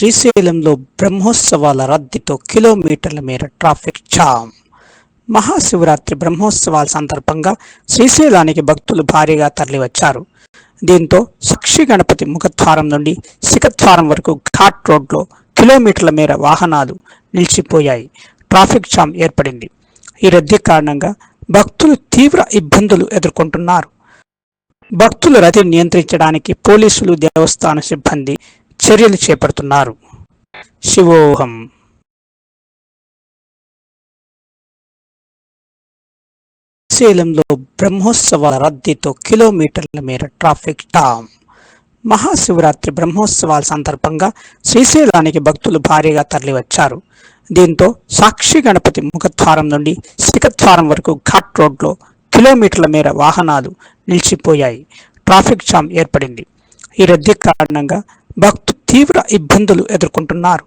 శ్రీశైలంలో బ్రహ్మోత్సవాల రద్దీతో కిలోమీటర్ల మేర ట్రాఫిక్ జామ్. మహాశివరాత్రి బ్రహ్మోత్సవాల సందర్భంగా శ్రీశైలానికి భక్తులు భారీగా తరలివచ్చారు. దీంతో సాక్షి గణపతి ముఖద్వారం నుండి శిఖద్వారం వరకు ఘాట్ రోడ్లో కిలోమీటర్ల మేర వాహనాలు నిలిచిపోయాయి. ట్రాఫిక్ జామ్ ఏర్పడింది. ఈ రద్దీ కారణంగా భక్తులు తీవ్ర ఇబ్బందులు ఎదుర్కొంటున్నారు. భక్తుల రద్దీని నియంత్రించడానికి పోలీసులు, దేవస్థాన సిబ్బంది చర్యలు చేపడుతున్నారు. శివోహం. శ్రీశైలంలో బ్రహ్మోత్సవాల రద్దీతో కిలోమీటర్ల మేర ట్రాఫిక్ జామ్. మహాశివరాత్రి బ్రహ్మోత్సవాల సందర్భంగా శ్రీశైలానికి భక్తులు భారీగా తరలివచ్చారు. దీంతో సాక్షి గణపతి ముఖద్వారం నుండి శిఖద్వారం వరకు ఘాట్ రోడ్లో కిలోమీటర్ల మేర వాహనాలు నిలిచిపోయాయి. ట్రాఫిక్ జామ్ ఏర్పడింది. ఈ రద్దీ కారణంగా భక్తులు తీవ్ర ఇబ్బందులు ఎదుర్కొంటున్నారు.